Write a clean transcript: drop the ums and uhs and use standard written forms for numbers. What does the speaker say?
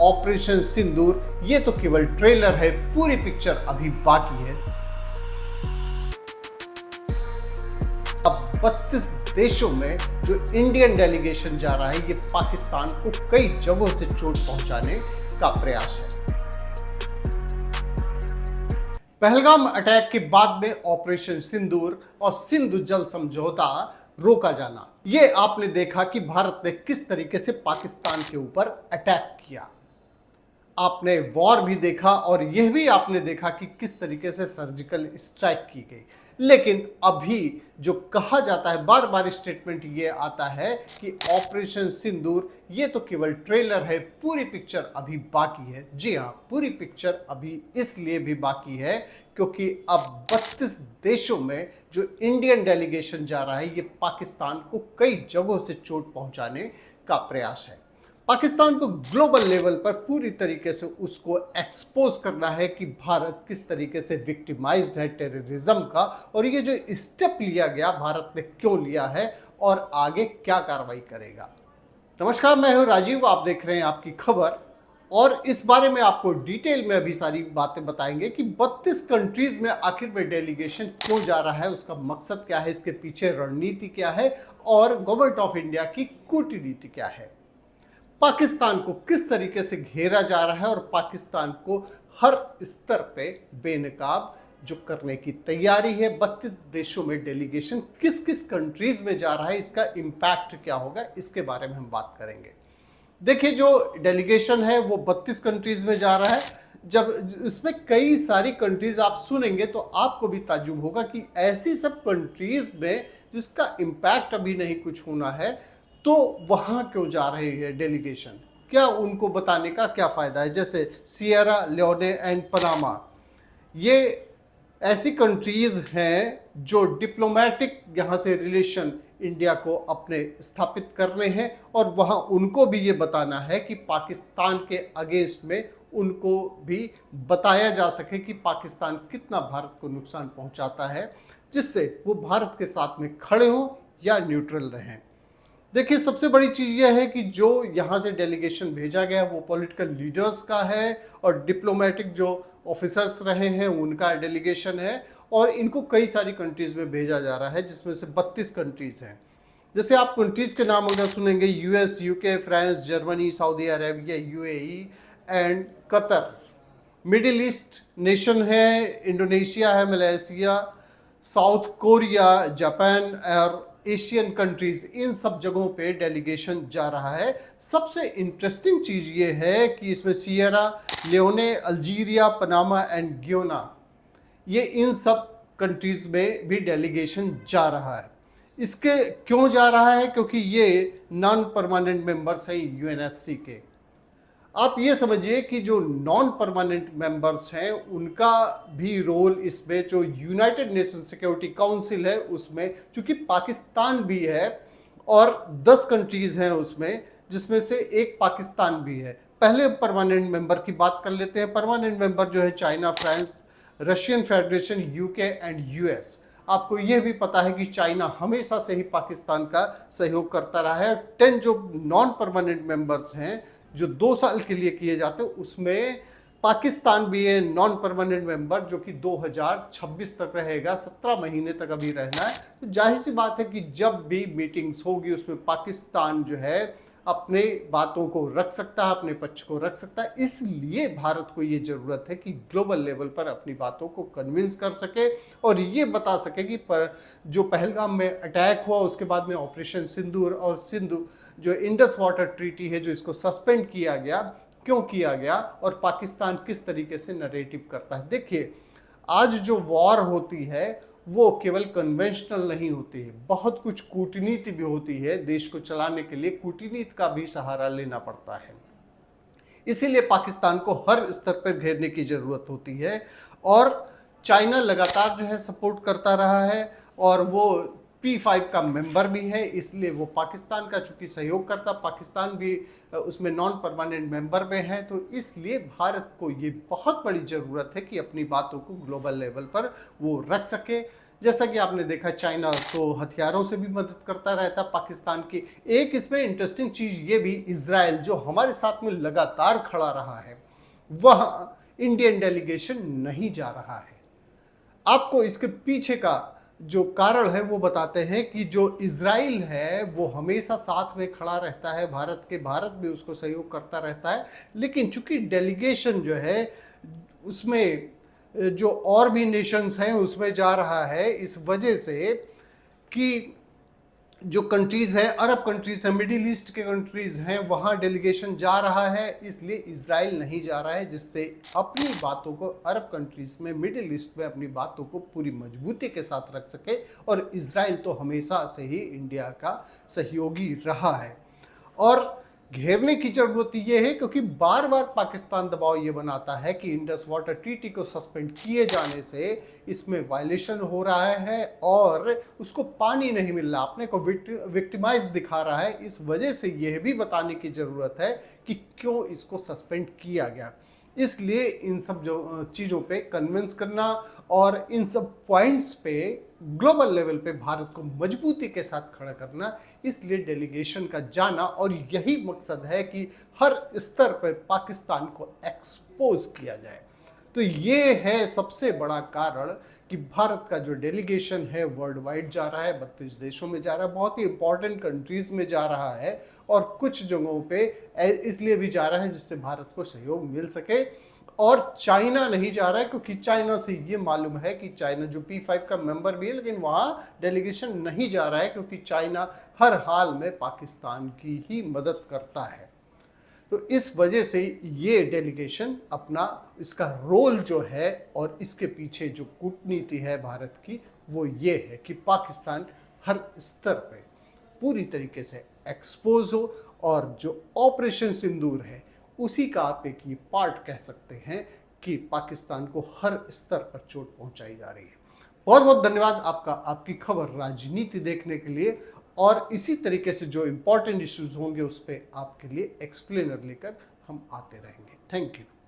Operation सिंदूर ये तो केवल ट्रेलर है, पूरी पिक्चर अभी बाकी है। अब 32 देशों में जो इंडियन डेलीगेशन जा रहा है, ये पाकिस्तान को कई जगहों से चोट पहुंचाने का प्रयास है। पहलगाम अटैक के बाद में ऑपरेशन सिंदूर और सिंधु जल समझौता रोका जाना, ये आपने देखा कि भारत ने किस तरीके से पाकिस्तान के ऊपर अटैक किया। आपने वॉर भी देखा और यह भी आपने देखा कि किस तरीके से सर्जिकल स्ट्राइक की गई। लेकिन अभी जो कहा जाता है, बार बार स्टेटमेंट ये आता है कि ऑपरेशन सिंदूर ये तो केवल ट्रेलर है, पूरी पिक्चर अभी बाकी है। जी हाँ, पूरी पिक्चर अभी इसलिए भी बाकी है क्योंकि अब 32 देशों में जो इंडियन डेलीगेशन जा रहा है, ये पाकिस्तान को कई जगहों से चोट पहुंचाने का प्रयास है। पाकिस्तान को ग्लोबल लेवल पर पूरी तरीके से उसको एक्सपोज करना है कि भारत किस तरीके से विक्टिमाइज्ड है टेररिज्म का, और ये जो स्टेप लिया गया भारत ने क्यों लिया है और आगे क्या कार्रवाई करेगा। नमस्कार, मैं हूं राजीव, आप देख रहे हैं आपकी खबर, और इस बारे में आपको डिटेल में अभी सारी बातें बताएंगे कि 32 कंट्रीज में आखिर में डेलीगेशन क्यों जा रहा है, उसका मकसद क्या है, इसके पीछे रणनीति क्या है और गवर्नमेंट ऑफ इंडिया की कूटनीति क्या है। पाकिस्तान को किस तरीके से घेरा जा रहा है और पाकिस्तान को हर स्तर पे बेनकाब जो करने की तैयारी है। 32 देशों में डेलीगेशन किस किस कंट्रीज में जा रहा है, इसका इम्पैक्ट क्या होगा, इसके बारे में हम बात करेंगे। देखिए, जो डेलीगेशन है वो 32 कंट्रीज में जा रहा है। जब इसमें कई सारी कंट्रीज आप सुनेंगे तो आपको भी ताज्जुब होगा कि ऐसी सब कंट्रीज में जिसका इम्पैक्ट अभी नहीं कुछ होना है, तो वहाँ क्यों जा रही है डेलीगेशन, क्या उनको बताने का क्या फ़ायदा है। जैसे सियरा लियोने एंड पनामा, ये ऐसी कंट्रीज़ हैं जो डिप्लोमेटिक यहाँ से रिलेशन इंडिया को अपने स्थापित करने हैं, और वहाँ उनको भी ये बताना है कि पाकिस्तान के अगेंस्ट में उनको भी बताया जा सके कि पाकिस्तान कितना भारत को नुकसान पहुँचाता है, जिससे वो भारत के साथ में खड़े हों या न्यूट्रल रहें। देखिए, सबसे बड़ी चीज़ यह है कि जो यहाँ से डेलीगेशन भेजा गया वो पॉलिटिकल लीडर्स का है और डिप्लोमेटिक जो ऑफिसर्स रहे हैं उनका डेलीगेशन है, और इनको कई सारी कंट्रीज़ में भेजा जा रहा है, जिसमें से 32 कंट्रीज़ हैं। जैसे आप कंट्रीज़ के नाम अगर सुनेंगे, US, UK, France, Germany, Saudi Arabia, UAE and Qatar. Middle east nation है, इंडोनेशिया है, मलेशिया, साउथ कोरिया, जापान और एशियन कंट्रीज, इन सब जगहों पे डेलीगेशन जा रहा है। सबसे इंटरेस्टिंग चीज़ ये है कि इसमें Sierra लियोने, Algeria, Panama and guinea, ये इन सब कंट्रीज में भी डेलीगेशन जा रहा है। इसके क्यों जा रहा है? क्योंकि ये नॉन परमानेंट मेंबर्स हैं यूएनएससी के। आप ये समझिए कि जो नॉन परमानेंट मेंबर्स हैं उनका भी रोल इसमें, जो यूनाइटेड नेशन सिक्योरिटी काउंसिल है उसमें, चूंकि पाकिस्तान भी है और 10 कंट्रीज हैं उसमें, जिसमें से एक पाकिस्तान भी है। पहले परमानेंट मेंबर की बात कर लेते हैं। परमानेंट मेंबर जो है China, France, Russian federation, UK and US. आपको यह भी पता है कि चाइना हमेशा से ही पाकिस्तान का सहयोग करता रहा है। 10 जो नॉन परमानेंट मेंबर्स हैं जो 2 साल के लिए किए जाते हैं, उसमें पाकिस्तान भी है नॉन परमानेंट मेंबर, जो कि 2026 तक रहेगा, 17 महीने तक अभी रहना है। तो जाहिर सी बात है कि जब भी मीटिंग्स होगी उसमें पाकिस्तान जो है अपने बातों को रख सकता है, अपने पक्ष को रख सकता है। इसलिए भारत को ये ज़रूरत है कि ग्लोबल लेवल पर अपनी बातों को कन्विंस कर सके और ये बता सके कि जो पहलगाम में अटैक हुआ उसके बाद में ऑपरेशन सिंदूर और सिंधु जो इंडस वाटर ट्रीटी है, जो इसको सस्पेंड किया गया, क्यों किया गया और पाकिस्तान किस तरीके से नरेटिव करता है। देखिए, आज जो वॉर होती है वो केवल कन्वेंशनल नहीं होती है, बहुत कुछ कूटनीति भी होती है। देश को चलाने के लिए कूटनीति का भी सहारा लेना पड़ता है। इसीलिए पाकिस्तान को हर स्तर पर घेरने की ज़रूरत होती है, और चाइना लगातार जो है सपोर्ट करता रहा है, और वो P5 का मेंबर भी है, इसलिए वो पाकिस्तान का चूंकि सहयोग करता, पाकिस्तान भी उसमें नॉन परमानेंट मेंबर में है, तो इसलिए भारत को ये बहुत बड़ी ज़रूरत है कि अपनी बातों को ग्लोबल लेवल पर वो रख सके। जैसा कि आपने देखा चाइना तो हथियारों से भी मदद करता रहता पाकिस्तान की। एक इसमें इंटरेस्टिंग चीज़ ये भी, इजराइल जो हमारे साथ में लगातार खड़ा रहा है, वह इंडियन डेलीगेशन नहीं जा रहा है। आपको इसके पीछे का जो कारण है वो बताते हैं कि जो इजराइल है वो हमेशा साथ में खड़ा रहता है भारत के, भारत भी उसको सहयोग करता रहता है, लेकिन चूंकि डेलीगेशन जो है उसमें जो और भी नेशंस हैं उसमें जा रहा है, इस वजह से कि जो कंट्रीज़ हैं, अरब कंट्रीज़ हैं, मिडिल ईस्ट के कंट्रीज़ हैं, वहाँ डेलीगेशन जा रहा है, इसलिए इजराइल नहीं जा रहा है, जिससे अपनी बातों को अरब कंट्रीज़ में, मिडिल ईस्ट में अपनी बातों को पूरी मजबूती के साथ रख सके। और इजराइल तो हमेशा से ही इंडिया का सहयोगी रहा है और घेरने की जरूरत यह है क्योंकि बार बार पाकिस्तान दबाव ये बनाता है कि इंडस वाटर ट्रीटी को सस्पेंड किए जाने से इसमें वायलेशन हो रहा है और उसको पानी नहीं मिल रहा, अपने को विक्टिमाइज दिखा रहा है। इस वजह से यह भी बताने की ज़रूरत है कि क्यों इसको सस्पेंड किया गया। इसलिए इन सब जो चीज़ों पे कन्विंस करना और इन सब पॉइंट्स पे ग्लोबल लेवल पे भारत को मजबूती के साथ खड़ा करना, इसलिए डेलीगेशन का जाना, और यही मकसद है कि हर स्तर पर पाकिस्तान को एक्सपोज किया जाए। तो ये है सबसे बड़ा कारण कि भारत का जो डेलीगेशन है वर्ल्ड वाइड जा रहा है, 32 देशों में जा रहा है, बहुत ही इंपॉर्टेंट कंट्रीज में जा रहा है और कुछ जगहों पे इसलिए भी जा रहा है जिससे भारत को सहयोग मिल सके। और चाइना नहीं जा रहा है क्योंकि चाइना से ये मालूम है कि चाइना जो P5 का मेंबर भी है, लेकिन वहाँ डेलीगेशन नहीं जा रहा है क्योंकि चाइना हर हाल में पाकिस्तान की ही मदद करता है। तो इस वजह से ये डेलीगेशन अपना इसका रोल जो है और इसके पीछे जो कूटनीति है भारत की, वो ये है कि पाकिस्तान हर स्तर पे पूरी तरीके से एक्सपोज हो और जो ऑपरेशन सिंदूर है उसी का आप एक ये पार्ट कह सकते हैं कि पाकिस्तान को हर स्तर पर चोट पहुंचाई जा रही है। बहुत बहुत धन्यवाद आपका, आपकी खबर राजनीति देखने के लिए, और इसी तरीके से जो इम्पोर्टेंट इश्यूज होंगे उस पर आपके लिए एक्सप्लेनर लेकर हम आते रहेंगे। Thank you.